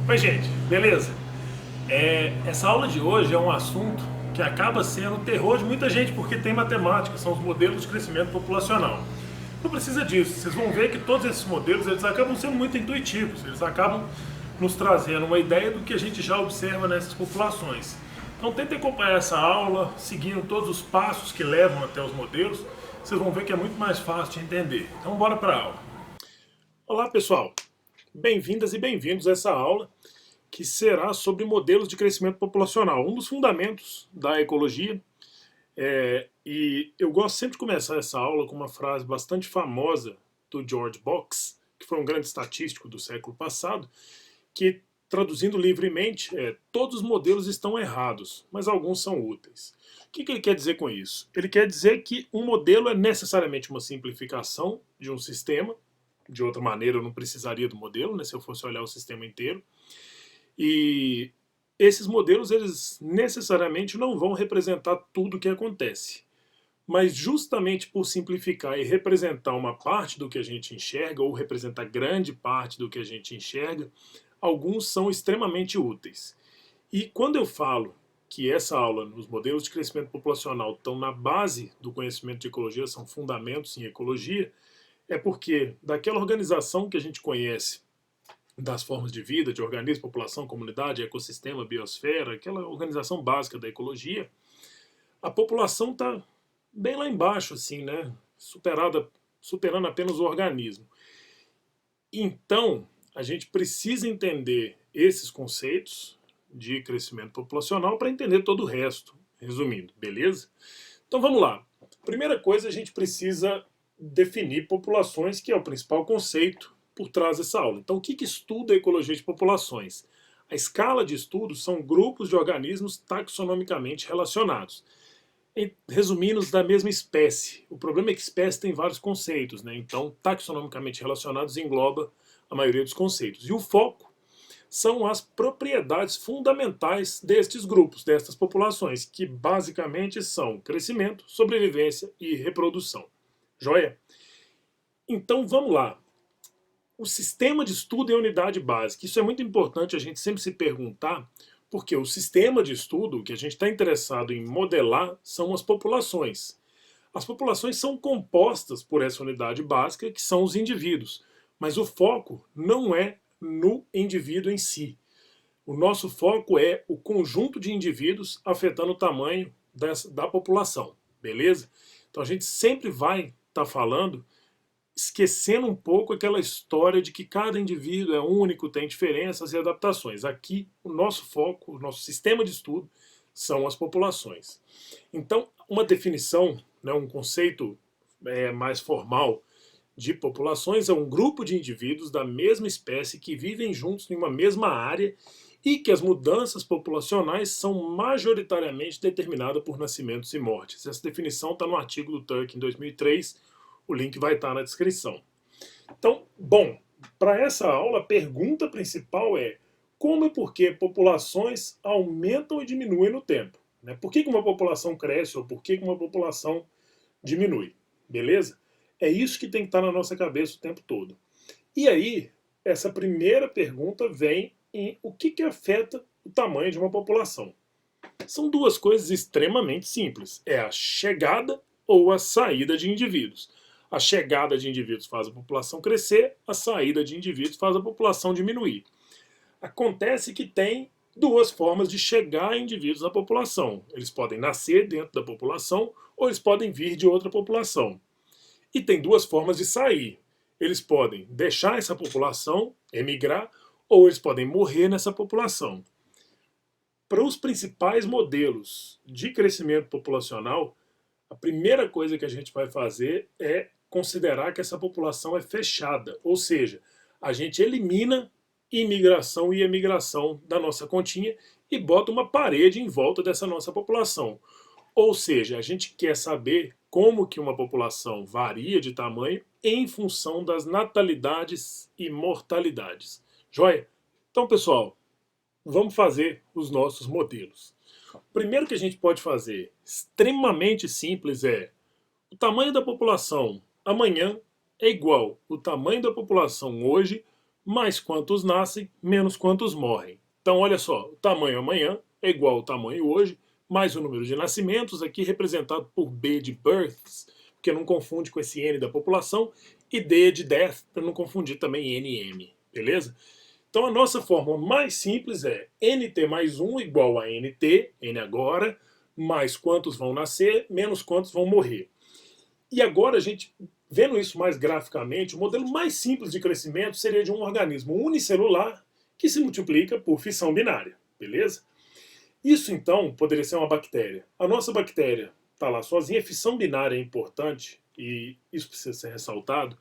Oi, gente, beleza? Essa aula de hoje é um assunto que acaba sendo o terror de muita gente porque tem matemática, são os modelos de crescimento populacional. Não precisa disso, vocês vão ver que todos esses modelos eles acabam sendo muito intuitivos, eles acabam nos trazendo uma ideia do que a gente já observa nessas populações. Então tentem acompanhar essa aula, seguindo todos os passos que levam até os modelos, vocês vão ver que é muito mais fácil de entender. Então bora para a aula. Olá pessoal, bem-vindas e bem-vindos a essa aula que será sobre modelos de crescimento populacional, um dos fundamentos da ecologia. E eu gosto sempre de começar essa aula com uma frase bastante famosa do George Box, que foi um grande estatístico do século passado, que, traduzindo livremente, todos os modelos estão errados, mas alguns são úteis. O que ele quer dizer com isso? Ele quer dizer que um modelo é necessariamente uma simplificação de um sistema. De outra maneira, eu não precisaria do modelo, né, se eu fosse olhar o sistema inteiro. E esses modelos, eles necessariamente não vão representar tudo o que acontece. Mas justamente por simplificar e representar uma parte do que a gente enxerga, ou representar grande parte do que a gente enxerga, alguns são extremamente úteis. E quando eu falo que essa aula, nos modelos de crescimento populacional, estão na base do conhecimento de ecologia, são fundamentos em ecologia, é porque daquela organização que a gente conhece das formas de vida, de organismo, população, comunidade, ecossistema, biosfera, aquela organização básica da ecologia, a população está bem lá embaixo, assim, né? Superando apenas o organismo. Então, a gente precisa entender esses conceitos de crescimento populacional para entender todo o resto, resumindo, beleza? Então vamos lá. Primeira coisa, a gente precisa definir populações, que é o principal conceito por trás dessa aula. Então, o que estuda a ecologia de populações? A escala de estudo são grupos de organismos taxonomicamente relacionados, resumindo, da mesma espécie. O problema é que espécie tem vários conceitos, né? Então, taxonomicamente relacionados engloba a maioria dos conceitos. E o foco são as propriedades fundamentais destes grupos, destas populações, que basicamente são crescimento, sobrevivência e reprodução. Joia? Então vamos lá. O sistema de estudo é a unidade básica. Isso é muito importante a gente sempre se perguntar, porque o sistema de estudo que a gente está interessado em modelar são as populações. As populações são compostas por essa unidade básica, que são os indivíduos, mas o foco não é no indivíduo em si. O nosso foco é o conjunto de indivíduos afetando o tamanho da população, beleza? Então a gente sempre vai estar falando, esquecendo um pouco aquela história de que cada indivíduo é único, tem diferenças e adaptações. Aqui, o nosso foco, o nosso sistema de estudo são as populações. Então, uma definição, né, um conceito mais formal de populações é um grupo de indivíduos da mesma espécie que vivem juntos em uma mesma área e que as mudanças populacionais são majoritariamente determinadas por nascimentos e mortes. Essa definição está no artigo do Turk em 2003, o link vai estar na descrição. Então, bom, para essa aula, a pergunta principal é como e por que populações aumentam e diminuem no tempo? Né? Por que uma população cresce ou por que uma população diminui? Beleza? É isso que tem que estar na nossa cabeça o tempo todo. E aí, essa primeira pergunta vem em o que afeta o tamanho de uma população. São duas coisas extremamente simples. É a chegada ou a saída de indivíduos. A chegada de indivíduos faz a população crescer, a saída de indivíduos faz a população diminuir. Acontece que tem duas formas de chegar a indivíduos na população. Eles podem nascer dentro da população ou eles podem vir de outra população. E tem duas formas de sair. Eles podem deixar essa população, emigrar, ou eles podem morrer nessa população. Para os principais modelos de crescimento populacional, a primeira coisa que a gente vai fazer é considerar que essa população é fechada, ou seja, a gente elimina imigração e emigração da nossa continha e bota uma parede em volta dessa nossa população. Ou seja, a gente quer saber como que uma população varia de tamanho em função das natalidades e mortalidades. Joia? Então, pessoal, vamos fazer os nossos modelos. O primeiro que a gente pode fazer, extremamente simples, é o tamanho da população amanhã é igual ao tamanho da população hoje mais quantos nascem, menos quantos morrem. Então, olha só, o tamanho amanhã é igual ao tamanho hoje, mais o número de nascimentos, aqui representado por B de births, porque não confunde com esse N da população, e D de death, para não confundir também NM, beleza? Então a nossa fórmula mais simples é NT mais 1 igual a NT, N agora, mais quantos vão nascer, menos quantos vão morrer. E agora a gente, vendo isso mais graficamente, o modelo mais simples de crescimento seria de um organismo unicelular que se multiplica por fissão binária, beleza? Isso então poderia ser uma bactéria. A nossa bactéria está lá sozinha, fissão binária é importante, e isso precisa ser ressaltado,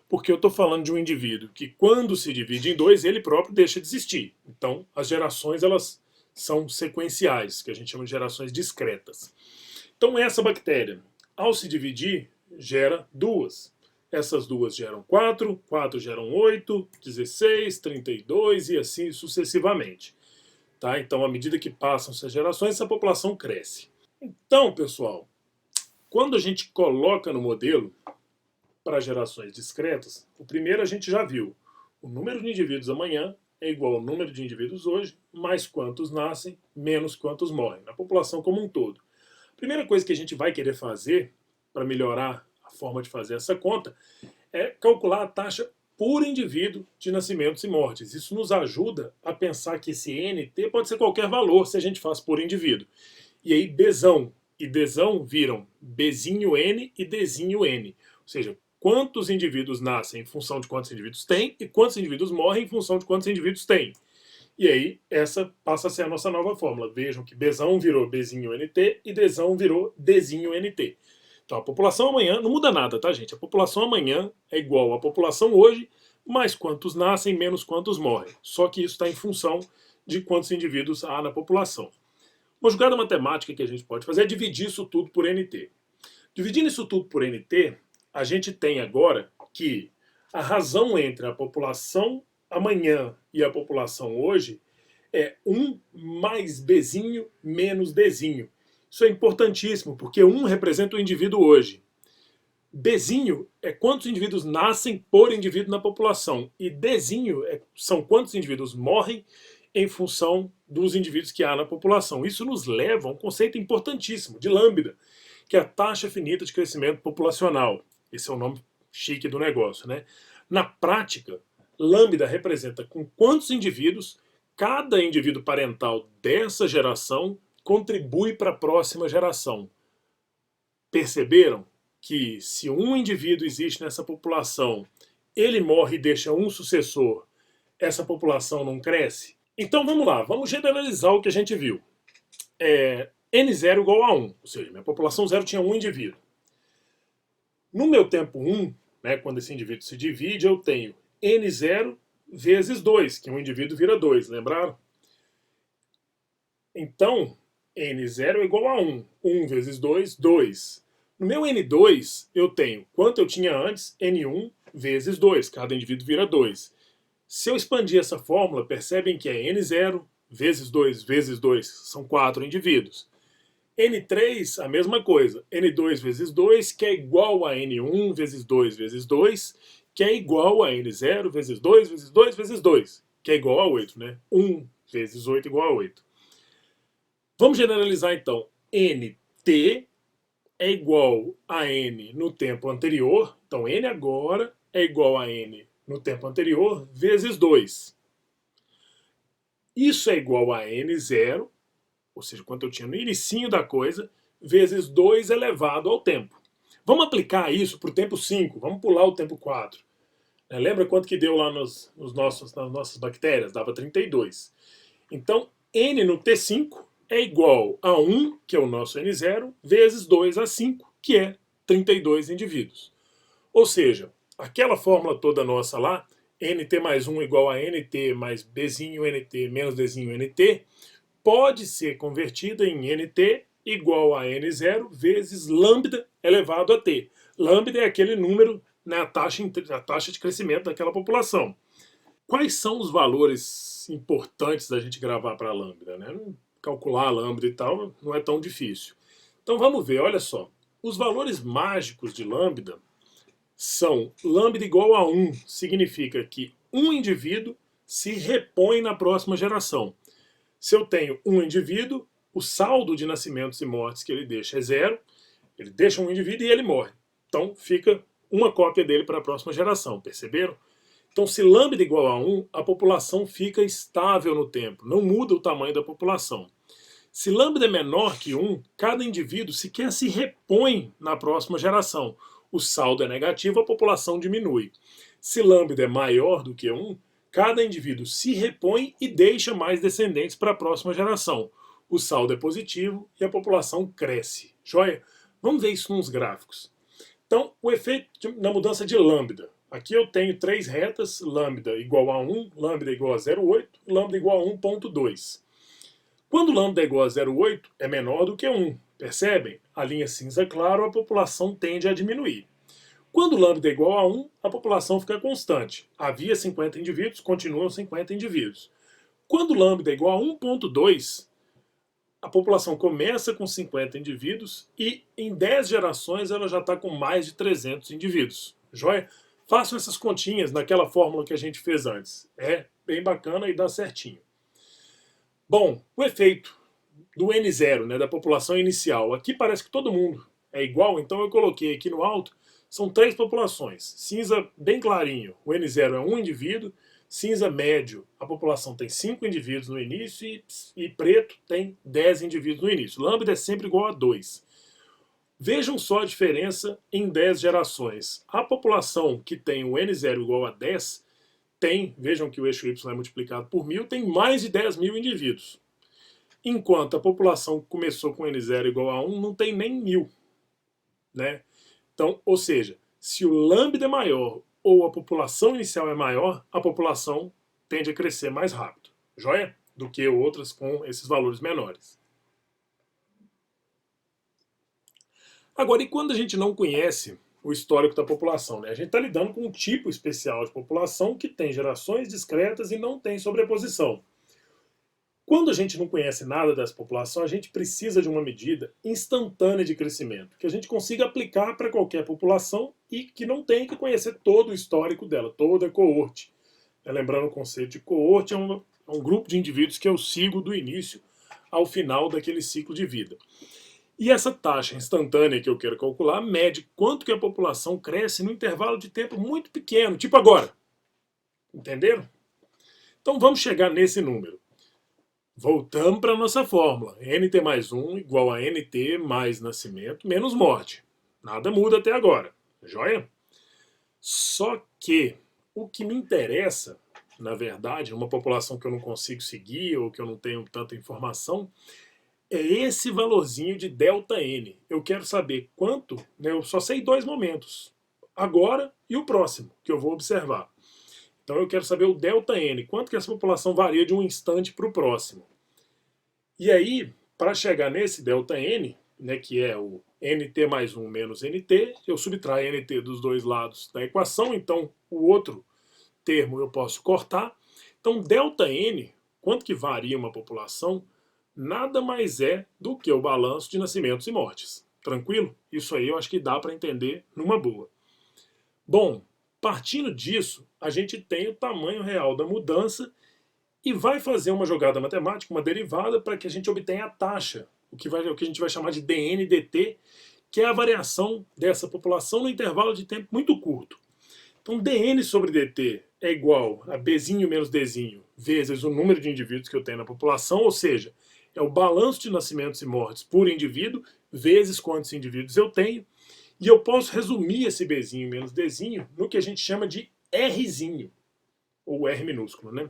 porque eu estou falando de um indivíduo que, quando se divide em dois, ele próprio deixa de existir. Então, as gerações elas são sequenciais, que a gente chama de gerações discretas. Então, essa bactéria, ao se dividir, gera duas. Essas duas geram 4, 4 geram 8, 16, 32 e assim sucessivamente. Tá? Então, à medida que passam essas gerações, essa população cresce. Então, pessoal, quando a gente coloca no modelo para gerações discretas, o primeiro a gente já viu. O número de indivíduos amanhã é igual ao número de indivíduos hoje, mais quantos nascem, menos quantos morrem, na população como um todo. A primeira coisa que a gente vai querer fazer para melhorar a forma de fazer essa conta é calcular a taxa por indivíduo de nascimentos e mortes. Isso nos ajuda a pensar que esse NT pode ser qualquer valor se a gente faz por indivíduo. E aí Bzão e Dzão viram Bzinho N e Dzinho N. Ou seja, quantos indivíduos nascem em função de quantos indivíduos tem e quantos indivíduos morrem em função de quantos indivíduos tem. E aí, essa passa a ser a nossa nova fórmula. Vejam que Bzão virou Bzinho NT e Dzão virou Dzinho NT. Então, a população amanhã, não muda nada, tá, gente? A população amanhã é igual à população hoje, mais quantos nascem, menos quantos morrem. Só que isso está em função de quantos indivíduos há na população. Uma jogada matemática que a gente pode fazer é dividir isso tudo por NT. Dividindo isso tudo por NT, a gente tem agora que a razão entre a população amanhã e a população hoje é 1 mais Bzinho menos Dzinho. Isso é importantíssimo, porque 1 representa o indivíduo hoje. Bzinho é quantos indivíduos nascem por indivíduo na população. E Dzinho são quantos indivíduos morrem em função dos indivíduos que há na população. Isso nos leva a um conceito importantíssimo de lambda, que é a taxa finita de crescimento populacional. Esse é o nome chique do negócio, né? Na prática, lambda representa com quantos indivíduos cada indivíduo parental dessa geração contribui para a próxima geração. Perceberam que se um indivíduo existe nessa população, ele morre e deixa um sucessor, essa população não cresce? Então vamos lá, vamos generalizar o que a gente viu. N0 igual a 1, ou seja, minha população 0 tinha um indivíduo. No meu tempo 1, né, quando esse indivíduo se divide, eu tenho N0 vezes 2, que um indivíduo vira 2, lembraram? Então, N0 é igual a 1. 1 vezes 2, 2. No meu N2, eu tenho quanto eu tinha antes, N1 vezes 2, cada indivíduo vira 2. Se eu expandir essa fórmula, percebem que é N0 vezes 2 vezes 2, são 4 indivíduos. N3, a mesma coisa. N2 vezes 2, que é igual a N1 vezes 2 vezes 2, que é igual a N0 vezes 2 vezes 2 vezes 2, que é igual a 8, né? 1 vezes 8 igual a 8. Vamos generalizar então. NT é igual a N no tempo anterior. Então, N agora é igual a N no tempo anterior vezes 2. Isso é igual a N0, ou seja, quanto eu tinha no inicinho da coisa, vezes 2 elevado ao tempo. Vamos aplicar isso para o tempo 5, vamos pular o tempo 4. Lembra quanto que deu lá nas nossas bactérias? Dava 32. Então, N no T5 é igual a 1, que é o nosso N0, vezes 2 a 5, que é 32 indivíduos. Ou seja, aquela fórmula toda nossa lá, NT mais 1 igual a NT mais Bzinho NT menos Dzinho NT, pode ser convertida em NT igual a N0 vezes lambda elevado a T. Lambda é aquele número, né, a taxa de crescimento daquela população. Quais são os valores importantes da gente gravar para a lambda? Né? Calcular a lambda e tal não é tão difícil. Então vamos ver, olha só. Os valores mágicos de lambda são lambda igual a 1, significa que um indivíduo se repõe na próxima geração. Se eu tenho um indivíduo, o saldo de nascimentos e mortes que ele deixa é zero, ele deixa um indivíduo e ele morre. Então fica uma cópia dele para a próxima geração, perceberam? Então se lambda igual a 1, a população fica estável no tempo, não muda o tamanho da população. Se lambda é menor que 1, cada indivíduo sequer se repõe na próxima geração. O saldo é negativo, a população diminui. Se lambda é maior do que 1, cada indivíduo se repõe e deixa mais descendentes para a próxima geração. O saldo é positivo e a população cresce. Joia? Vamos ver isso nos gráficos. Então, o efeito na mudança de lambda. Aqui eu tenho três retas, lambda igual a 1, lambda igual a 0,8, lambda igual a 1,2. Quando lambda é igual a 0,8, é menor do que 1. Percebem? A linha cinza claro, a população tende a diminuir. Quando lambda é igual a 1, a população fica constante. Havia 50 indivíduos, continuam 50 indivíduos. Quando lambda é igual a 1,2, a população começa com 50 indivíduos e em 10 gerações ela já está com mais de 300 indivíduos. Joia? Façam essas continhas naquela fórmula que a gente fez antes. É bem bacana e dá certinho. Bom, o efeito do N0, né, da população inicial. Aqui parece que todo mundo é igual, então eu coloquei aqui no alto, são três populações. Cinza bem clarinho, o N0 é um indivíduo, cinza médio, a população tem 5 indivíduos no início e preto tem 10 indivíduos no início. Lambda é sempre igual a 2. Vejam só a diferença em 10 gerações. A população que tem o N0 igual a 10 tem, vejam que o eixo Y é multiplicado por 1000, tem mais de 10.000 indivíduos. Enquanto a população que começou com N0 igual a 1 não tem nem 1000. Né? Então, ou seja, se o lambda é maior ou a população inicial é maior, a população tende a crescer mais rápido, joia? Do que outras com esses valores menores. Agora, e quando a gente não conhece o histórico da população, né? A gente está lidando com um tipo especial de população que tem gerações discretas e não tem sobreposição. Quando a gente não conhece nada dessa população, a gente precisa de uma medida instantânea de crescimento, que a gente consiga aplicar para qualquer população e que não tenha que conhecer todo o histórico dela, toda a coorte. Lembrando o conceito de coorte, é um grupo de indivíduos que eu sigo do início ao final daquele ciclo de vida. E essa taxa instantânea que eu quero calcular mede quanto que a população cresce no intervalo de tempo muito pequeno, tipo agora. Entenderam? Então vamos chegar nesse número. Voltamos para a nossa fórmula. NT mais 1 igual a NT mais nascimento menos morte. Nada muda até agora. Joia? Só que o que me interessa, na verdade, numa população que eu não consigo seguir ou que eu não tenho tanta informação, é esse valorzinho de ΔN. Eu quero saber quanto, né, eu só sei 2 momentos. Agora e o próximo, que eu vou observar. Então eu quero saber o ΔN, quanto que essa população varia de um instante para o próximo. E aí, para chegar nesse ΔN, né, que é o NT mais 1 menos NT, eu subtraio NT dos dois lados da equação, então o outro termo eu posso cortar. Então ΔN, quanto que varia uma população, nada mais é do que o balanço de nascimentos e mortes. Tranquilo? Isso aí eu acho que dá para entender numa boa. Bom, partindo disso, a gente tem o tamanho real da mudança e vai fazer uma jogada matemática, uma derivada, para que a gente obtenha a taxa, o que a gente vai chamar de dN/dt, que é a variação dessa população no intervalo de tempo muito curto. Então dN sobre dt é igual a Bzinho menos Dzinho vezes o número de indivíduos que eu tenho na população, ou seja, é o balanço de nascimentos e mortes por indivíduo vezes quantos indivíduos eu tenho. E eu posso resumir esse Bzinho menos Dzinho no que a gente chama de Rzinho, ou R minúsculo, né?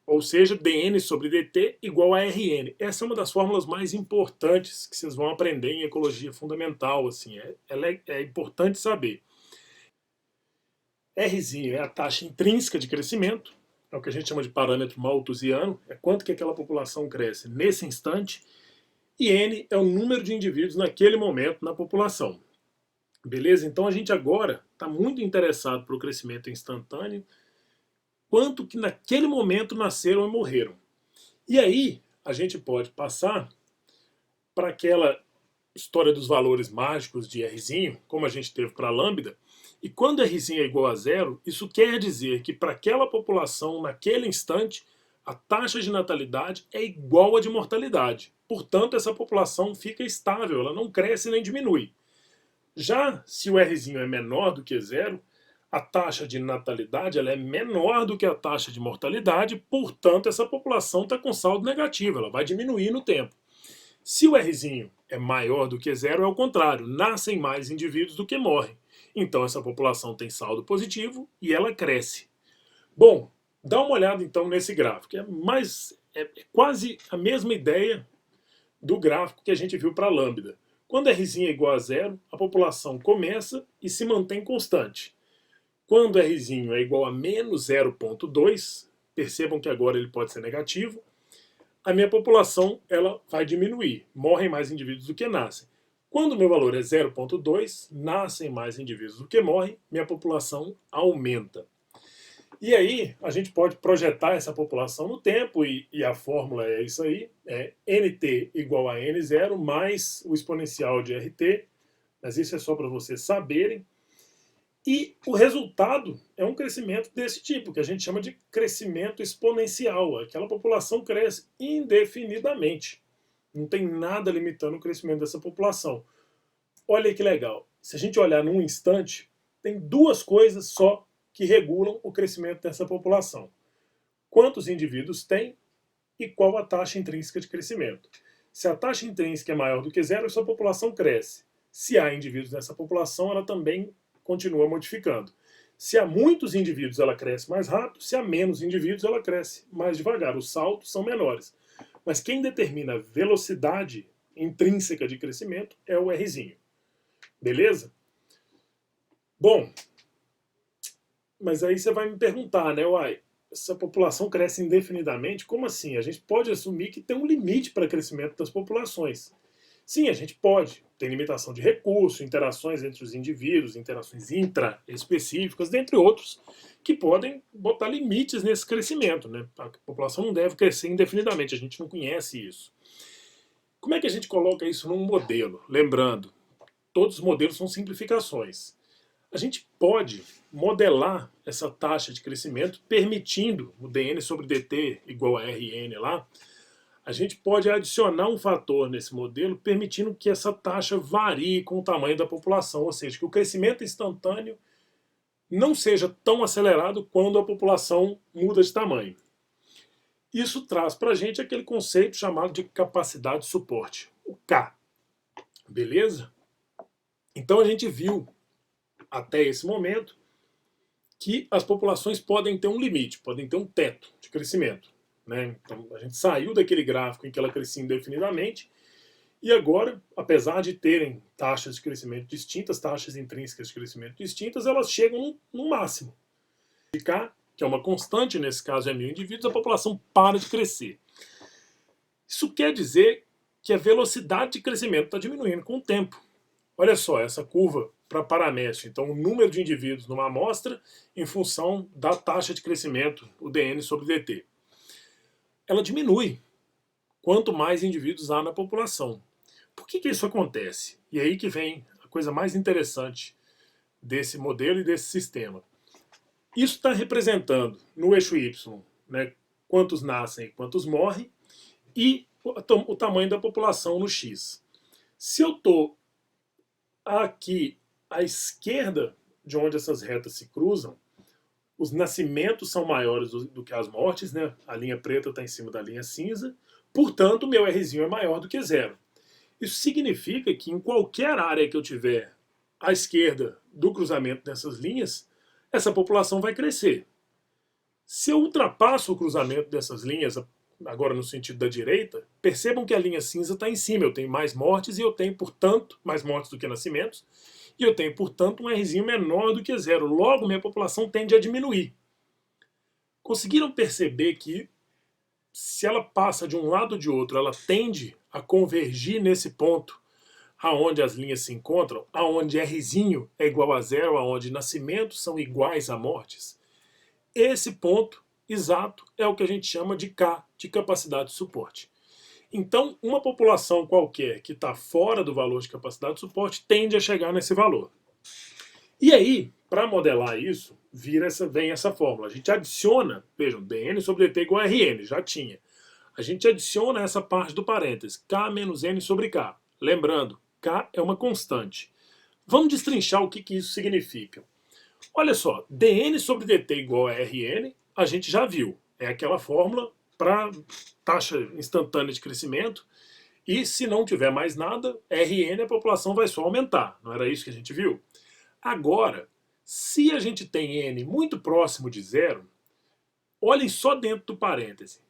Ou seja, dN sobre dt igual a Rn. Essa é uma das fórmulas mais importantes que vocês vão aprender em ecologia fundamental. Assim, é importante saber. Rzinho é a taxa intrínseca de crescimento, é o que a gente chama de parâmetro malthusiano, é quanto que aquela população cresce nesse instante, e N é o número de indivíduos naquele momento na população. Beleza? Então a gente agora está muito interessado para o crescimento instantâneo, quanto que naquele momento nasceram e morreram. E aí a gente pode passar para aquela história dos valores mágicos de Rzinho, como a gente teve para a lambda, E quando Rzinho é igual a zero, isso quer dizer que para aquela população, naquele instante, a taxa de natalidade é igual à de mortalidade. Portanto, essa população fica estável, ela não cresce nem diminui. Já se o Rzinho é menor do que zero, a taxa de natalidade ela é menor do que a taxa de mortalidade, portanto, essa população está com saldo negativo, ela vai diminuir no tempo. Se o Rzinho é maior do que zero, é o contrário, nascem mais indivíduos do que morrem. Então, essa população tem saldo positivo e ela cresce. Bom, dá uma olhada então nesse gráfico. É quase a mesma ideia do gráfico que a gente viu para a lambda. Quando Rzinho é igual a zero, a população começa e se mantém constante. Quando Rzinho é igual a menos 0,2, percebam que agora ele pode ser negativo, a minha população ela vai diminuir. Morrem mais indivíduos do que nascem. Quando o meu valor é 0,2, nascem mais indivíduos do que morrem, minha população aumenta. E aí, a gente pode projetar essa população no tempo, e a fórmula é isso aí, é NT igual a N0 mais o exponencial de RT, mas isso é só para vocês saberem. E o resultado é um crescimento desse tipo, que a gente chama de crescimento exponencial. Aquela população cresce indefinidamente. Não tem nada limitando o crescimento dessa população. Olha que legal. Se a gente olhar num instante, tem duas coisas só que regulam o crescimento dessa população. Quantos indivíduos tem e qual a taxa intrínseca de crescimento. Se a taxa intrínseca é maior do que zero, essa população cresce. Se há indivíduos nessa população, ela também continua modificando. Se há muitos indivíduos, ela cresce mais rápido. Se há menos indivíduos, ela cresce mais devagar. Os saltos são menores. Mas quem determina a velocidade intrínseca de crescimento é o Rzinho. Beleza? Bom, mas aí você vai me perguntar, né, uai, essa população cresce indefinidamente? Como assim? A gente pode assumir que tem um limite para o crescimento das populações. Sim, a gente pode. Tem limitação de recurso, interações entre os indivíduos, interações intra-específicas, dentre outros, que podem botar limites nesse crescimento. Né? A população não deve crescer indefinidamente, a gente não conhece isso. Como é que a gente coloca isso num modelo? Lembrando, todos os modelos são simplificações. A gente pode modelar essa taxa de crescimento permitindo o dn sobre dt igual a Rn lá. A gente pode adicionar um fator nesse modelo permitindo que essa taxa varie com o tamanho da população, ou seja, que o crescimento instantâneo não seja tão acelerado quando a população muda de tamanho. Isso traz para a gente aquele conceito chamado de capacidade de suporte, o K. Beleza? Então a gente viu até esse momento que as populações podem ter um limite, podem ter um teto de crescimento. Né? Então a gente saiu daquele gráfico em que ela crescia indefinidamente e agora, apesar de terem taxas de crescimento distintas, taxas intrínsecas de crescimento distintas, elas chegam no máximo. Que é uma constante, nesse caso é 1.000 indivíduos, a população para de crescer. Isso quer dizer que a velocidade de crescimento está diminuindo com o tempo. Olha só, essa curva para paramétrio, então o número de indivíduos numa amostra em função da taxa de crescimento, o dn sobre dt. Ela diminui quanto mais indivíduos há na população. Por que isso acontece? E aí que vem a coisa mais interessante desse modelo e desse sistema. Isso está representando no eixo y, né, quantos nascem e quantos morrem, e o tamanho da população no x. Se eu estou aqui à esquerda de onde essas retas se cruzam, os nascimentos são maiores do que as mortes, né? A linha preta está em cima da linha cinza, portanto o meu Rzinho é maior do que zero. Isso significa que em qualquer área que eu tiver à esquerda do cruzamento dessas linhas, essa população vai crescer. Se eu ultrapasso o cruzamento dessas linhas, agora no sentido da direita, percebam que a linha cinza está em cima, eu tenho mais mortes e eu tenho, portanto, mais mortes do que nascimentos, e eu tenho, portanto, um Rzinho menor do que zero. Logo, minha população tende a diminuir. Conseguiram perceber que, se ela passa de um lado ou de outro, ela tende a convergir nesse ponto, aonde as linhas se encontram, aonde Rzinho é igual a zero, aonde nascimentos são iguais a mortes? Esse ponto exato é o que a gente chama de K, de capacidade de suporte. Então, uma população qualquer que está fora do valor de capacidade de suporte tende a chegar nesse valor. E aí, para modelar isso, vem essa fórmula. A gente adiciona, vejam, dn sobre dt igual a rn, já tinha. A gente adiciona essa parte do parênteses, k menos n sobre k. Lembrando, k é uma constante. Vamos destrinchar o que isso significa. Olha só, dn sobre dt igual a rn, a gente já viu. É aquela fórmula para taxa instantânea de crescimento. E se não tiver mais nada, Rn a população vai só aumentar. Não era isso que a gente viu? Agora, se a gente tem N muito próximo de zero, olhem só dentro do parêntese.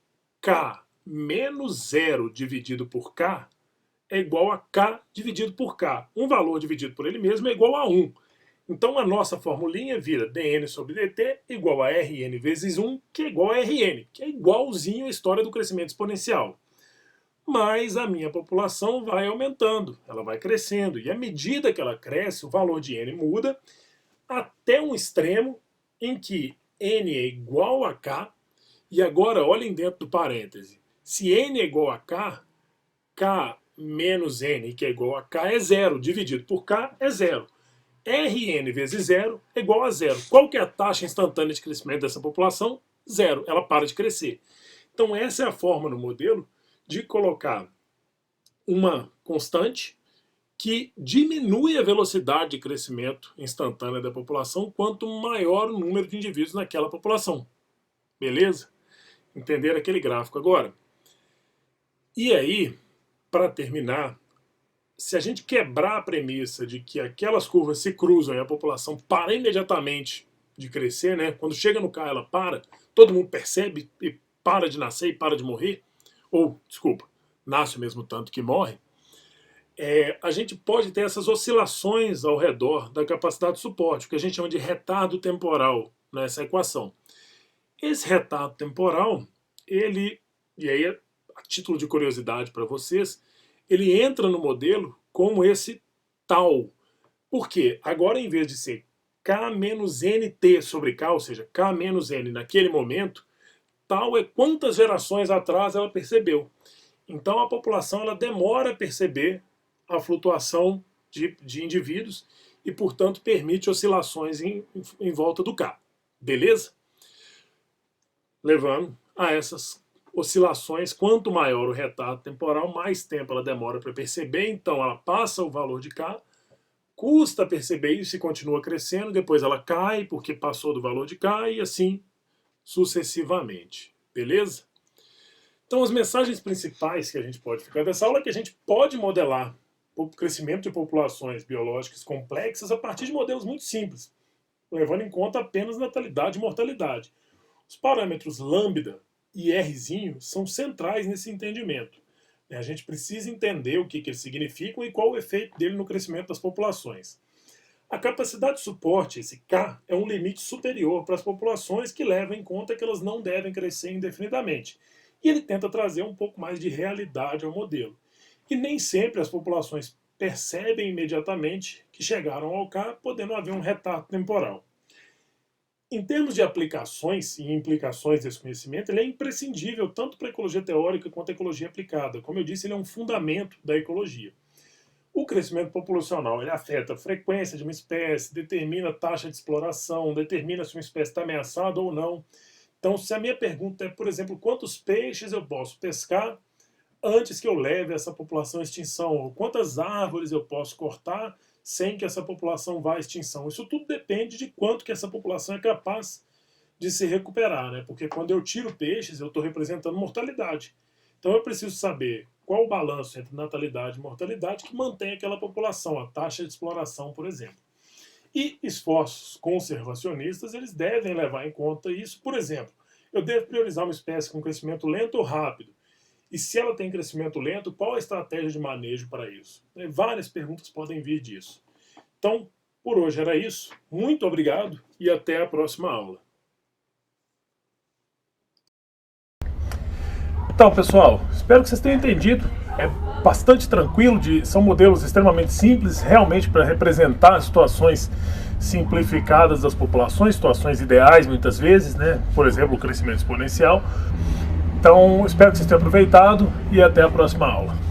K menos zero dividido por K é igual a K dividido por K. Um valor dividido por ele mesmo é igual a 1. Então a nossa formulinha vira dn sobre dt igual a Rn vezes 1, que é igual a Rn, que é igualzinho à história do crescimento exponencial. Mas a minha população vai aumentando, ela vai crescendo. E à medida que ela cresce, o valor de n muda até um extremo em que n é igual a k. E agora olhem dentro do parêntese. Se n é igual a k, k menos n, que é igual a k, é zero. Dividido por k é zero. Rn vezes zero é igual a zero. Qual que é a taxa instantânea de crescimento dessa população? Zero. Ela para de crescer. Então essa é a forma no modelo de colocar uma constante que diminui a velocidade de crescimento instantânea da população quanto maior o número de indivíduos naquela população. Beleza? Entenderam aquele gráfico agora? E aí, para terminar, se a gente quebrar a premissa de que aquelas curvas se cruzam e a população para imediatamente de crescer, né? Quando chega no K ela para, todo mundo percebe e para de nascer e para de morrer, ou, desculpa, nasce o mesmo tanto que morre, a gente pode ter essas oscilações ao redor da capacidade de suporte, o que a gente chama de retardo temporal nessa equação. Esse retardo temporal, e aí a título de curiosidade para vocês, ele entra no modelo como esse tal. Por quê? Agora, em vez de ser K menos NT sobre K, ou seja, K menos N naquele momento, tal é quantas gerações atrás ela percebeu. Então a população ela demora a perceber a flutuação de indivíduos e, portanto, permite oscilações em volta do K. Beleza? Levando a essas oscilações, quanto maior o retardo temporal, mais tempo ela demora para perceber, então ela passa o valor de K, custa perceber isso e continua crescendo, depois ela cai porque passou do valor de K e assim sucessivamente. Beleza? Então as mensagens principais que a gente pode ficar dessa aula é que a gente pode modelar o crescimento de populações biológicas complexas a partir de modelos muito simples, levando em conta apenas natalidade e mortalidade. Os parâmetros lambda e Rzinho são centrais nesse entendimento. A gente precisa entender o que eles significam e qual o efeito dele no crescimento das populações. A capacidade de suporte, esse K, é um limite superior para as populações que leva em conta que elas não devem crescer indefinidamente. E ele tenta trazer um pouco mais de realidade ao modelo. E nem sempre as populações percebem imediatamente que chegaram ao K, podendo haver um retardo temporal. Em termos de aplicações e implicações desse conhecimento, ele é imprescindível tanto para a ecologia teórica quanto a ecologia aplicada. Como eu disse, ele é um fundamento da ecologia. O crescimento populacional ele afeta a frequência de uma espécie, determina a taxa de exploração, determina se uma espécie está ameaçada ou não. Então, se a minha pergunta é, por exemplo, quantos peixes eu posso pescar antes que eu leve essa população à extinção, ou quantas árvores eu posso cortar sem que essa população vá à extinção. Isso tudo depende de quanto que essa população é capaz de se recuperar, né? Porque quando eu tiro peixes, eu estou representando mortalidade. Então eu preciso saber qual o balanço entre natalidade e mortalidade que mantém aquela população, a taxa de exploração, por exemplo. E esforços conservacionistas, eles devem levar em conta isso. Por exemplo, eu devo priorizar uma espécie com crescimento lento ou rápido? E se ela tem crescimento lento, qual a estratégia de manejo para isso? Várias perguntas podem vir disso. Então, por hoje era isso. Muito obrigado e até a próxima aula. Então, pessoal, espero que vocês tenham entendido. É bastante tranquilo, são modelos extremamente simples, realmente para representar situações simplificadas das populações, situações ideais muitas vezes, né? Por exemplo, o crescimento exponencial. Então, espero que vocês tenham aproveitado e até a próxima aula.